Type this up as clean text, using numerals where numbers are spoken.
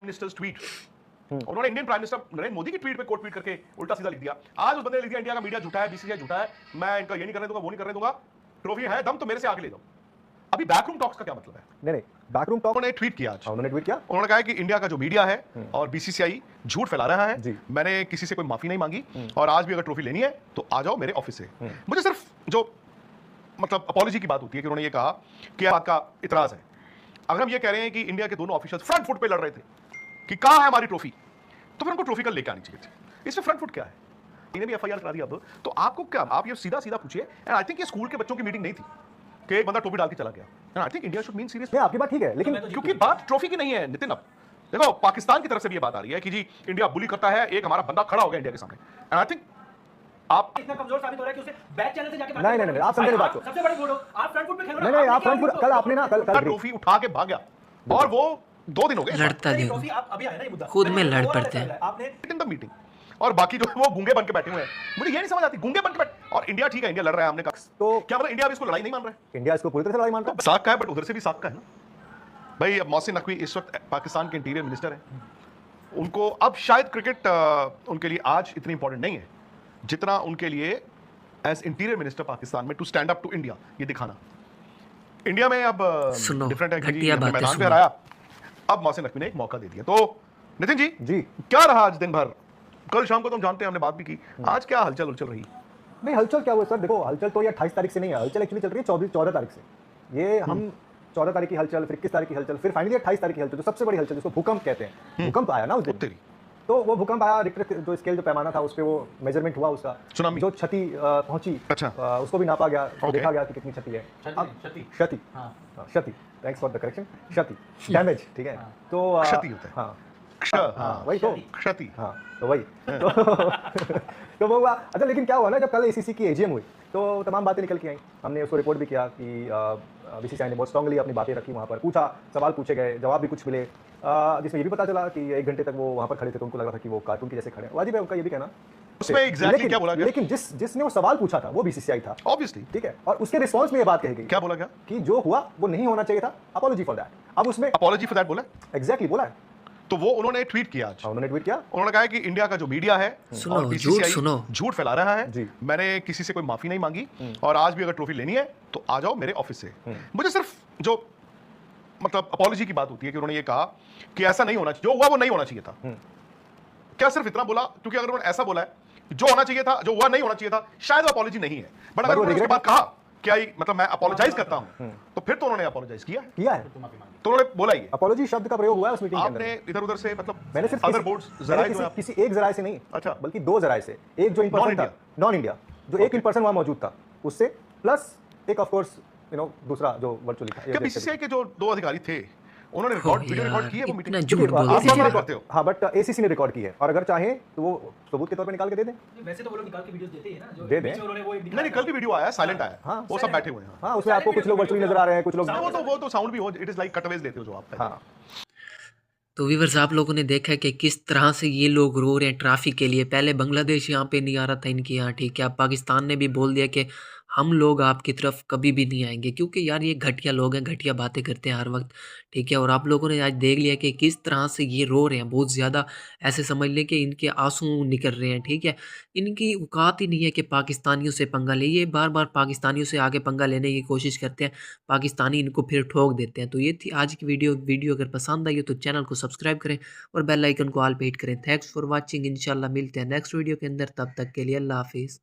Ministers tweet उन्होंने Indian prime minister Narendra Modi की tweet पे कोट ट्वीट करके उल्टा सीधा लिख दिया। आज उस बंदे ने लिख दिया इंडिया का मीडिया झूठा है, बीसीसीआई झूठा है, मैं इनका ये नहीं करने दूंगा, वो नहीं करने दूंगा, ट्रॉफी है दम तो मेरे से आगे ले जाओ। अभी बैकरूम टॉक्स का क्या मतलब है? नहीं बैकरूम टॉक उन्होंने ट्वीट किया आज। उन्होंने ट्वीट किया, उन्होंने कहा कि इंडिया का जो मीडिया है और बीसीसीआई झूठ फैला रहा है। जी। मैंने किसी से कोई माफी नहीं मांगी और आज भी अगर ट्रॉफी लेनी है तो आ जाओ मेरे ऑफिस से। मुझे सिर्फ जो मतलब अपॉलॉजी की बात होती है कि उन्होंने ये कहा कि बात का इतराज है। अगर हम ये कह रहे हैं कि इंडिया के दोनों ऑफिशियल्स फ्रंट फुट पे लड़ रहे थे कि कहां है हमारी ट्रॉफी, तो फिर उनको ट्रॉफी कल लेके आनी चाहिए थी। इसमें फ्रंट फुट क्या है? इन्हें भी एफआईआर करा दिया अब, तो आपको क्या, आप ये सीधा सीधा पूछिए। एंड आई थिंक ये स्कूल के बच्चों की मीटिंग नहीं थी कि एक बंदा टोपी डाल के चला गया। And I think India should mean serious. आपकी बात ठीक है, लेकिन क्योंकि बात ट्रॉफी की नहीं है नितिन। अब देखो पाकिस्तान की तरफ से भी ये बात आ रही है कि जी इंडिया बुली करता है, एक हमारा बंदा खड़ा हो गया इंडिया के सामने। एंड आई थिंक आप इतना कमजोर साबित हो रहा है कि उसे बैक चैनल से जाके नहीं आप समझे बात को। सबसे बड़ी बोलो, आप फ्रंट फुट पे खेलो ना। नहीं आप फ्रंट फुट, कल आपने ना कल ट्रॉफी उठा के भाग गया और वो 2 दिन हो गए लड़ता नहीं, ट्रॉफी आप अभी आया ना ये मुद्दा, खुद में लड़ पड़ते हैं आपने इन द मीटिंग, और बाकी जो है वो गूंगे बन के बैठे हुए हैं। मुझे ये नहीं समझ आती, गूंगे बन के बैठ, और इंडिया ठीक है, इंडिया लड़ रहा है, हमने कहा तो क्या मतलब इंडिया अब इसको लड़ाई नहीं मान रहा है? इंडिया इसको पूरी तरह से लड़ाई मानता है। साख का है, बट उधर से भी साख का है ना भाई। अब मोहसिन नकवी इस वक्त पाकिस्तान के इंटीरियर मिनिस्टर हैं। उनको अब शायद क्रिकेट उनके लिए आज इतनी इंपॉर्टेंट नहीं है जितना उनके लिए एज इंटीरियर मिनिस्टर पाकिस्तान में to stand up to India, ये दिखाना। इंडिया में अब डिफरेंट है कि जी हमने मैदान पे हराया, अब मोहसिन नकवी ने एक मौका दे दिया। तो नितिन जी क्या रहा आज दिन भर? कल शाम को तो हम जानते हैं, हमने बात भी की, आज क्या हलचल उलचल रही? नहीं हलचल क्या हुआ सर, देखो हलचल तो ये 28 तारीख से नहीं है, हलचल एक्चुअली चल रही है 14 तारीख से। ये हम 14 तारीख की हलचल, फिर 21 तारीख की हलचल, फिर फाइनली 28 तारीख की हलचल, जो सबसे बड़ी हलचल जिसको भूकंप कहते हैं। भूकंप आया ना उस दिन, तो वो भूकंप आया, रिक्टर जो स्केल जो पैमाना था उस पे वो मेजरमेंट हुआ, उसका जो क्षति पहुंची उसको भी नापा गया, देखा गया कि कितनी क्षति है। क्षति, थैंक्स फॉर द करेक्शन, क्षति डैमेज, ठीक है। तो क्षति होता है, हाँ वही तो क्षति, हाँ तो वही तो वो हुआ। अच्छा लेकिन क्या हुआ ना, जब कल एसीसी की एजीएम हुई तो तमाम बातें निकल के आई, हमने उसको रिपोर्ट भी किया कि बीसीसीआई ने बहुत स्ट्रांगली अपनी बातें रखी, वहाँ पर पूछा, सवाल पूछे गए, जवाब भी कुछ मिले, जिसमें ये भी पता चला कि 1 घंटे तक वो वहाँ पर खड़े थे तो उनको लग रहा था कि वो कार्टून के जैसे खड़े। वाजिब है उनका ये भी कहना, उसमें एग्जैक्टली क्या बोला गया? लेकिन जिसने वो सवाल पूछा था वो बीसीसीआई था ऑब्वियसली, ठीक है, और उसके रिस्पॉन्स में ये बात कही गई, क्या बोला गया कि जो हुआ वो नहीं होना चाहिए था, अपॉलॉजी फॉर दैट। अब उसमें अपॉलॉजी फॉर दैट बोला, एग्जैक्टली बोला है। तो वो उन्होंने ट्वीट किया आज। उन्होंने ट्वीट किया, उन्होंने कहा कि इंडिया का जो मीडिया है और बीसीसीआई झूठ फैला रहा है, मैंने किसी से कोई माफी नहीं मांगी और आज भी अगर ट्रॉफी लेनी है तो आ जाओ मेरे ऑफिस से। मुझे सिर्फ जो मतलब अपॉलॉजी की बात होती है कि उन्होंने ये कहा कि ऐसा नहीं होना चाहिए, जो हुआ वो नहीं होना चाहिए था। क्या सिर्फ इतना बोला? क्योंकि अगर उन्होंने ऐसा बोला है जो होना चाहिए था, जो हुआ नहीं होना चाहिए था, शायद अपॉलॉजी नहीं है, बट अगर उन्होंने उसके बाद कहा क्या मतलब मैं अपोलोजाइज करता हूं, तो फिर तो उन्होंने अपोलोजाइज किया है, तो उन्होंने बोला ही अपोलॉजी शब्द का प्रयोग हुआ है उस मीटिंग के अंदर। आपने इधर-उधर से मतलब मैंने सिर्फ अदर बोर्ड्स जराए किसी एक जराए से नहीं, अच्छा, बल्कि 2 जराए से, एक जो इन पर्सन था, नॉन इंडिया, जो एक इन पर्सन वहां मौजूद था उससे, प्लस एक ऑफ कोर्स दूसरा जो वर्चुअली था। क्या बीसीसीआई के जो 2 अधिकारी थे उन्होंने वीडियो रिकॉर्ड की है वो मीटिंग? हाँ बट एसीसी ने रिकॉर्ड की है, और अगर चाहे तो वो सबूत के तौर पे निकाल के दे दें। वैसे तो वो लोग निकाल के वीडियोस देते हैं ना, जो दे दें। नहीं कल भी वीडियो आया, साइलेंट आया, हाँ वो सब बैठे हुए हैं। हाँ उसमें आपको कुछ लोग वर्चुअली नजर आ रहे हैं, कुछ लोग वो तो साउंड भी हो, इट इज लाइक कटअवेज देते हो जो आप। हाँ तो व्यूअर्स आप लोगों ने देखा कि किस तरह से ये लोग रो रहे हैं ट्रॉफी के लिए। पहले बांग्लादेश यहाँ पे नहीं आ रहा था इनके यहाँ, ठीक है। अब पाकिस्तान ने भी बोल दिया कि हम लोग आपकी तरफ कभी भी नहीं आएंगे, क्योंकि यार ये घटिया लोग हैं, घटिया बातें करते हैं हर वक्त, ठीक है। और आप लोगों ने आज देख लिया कि किस तरह से ये रो रहे हैं, बहुत ज़्यादा ऐसे समझ लें कि इनके आंसू निकल रहे हैं, ठीक है। इनकी औकात ही नहीं है कि पाकिस्तानियों से पंगा ले, ये बार बार पाकिस्तानियों से आगे पंगा लेने की कोशिश करते हैं, पाकिस्तानी इनको फिर ठोक देते हैं। तो ये थी आज की वीडियो अगर पसंद आई हो तो चैनल को सब्सक्राइब करें और बेल आइकन को ऑल पे हिट करें। थैंक्स फॉर वॉचिंग, इंशाल्लाह मिलते हैं नेक्स्ट वीडियो के अंदर, तब तक के लिए अल्लाह हाफिज़।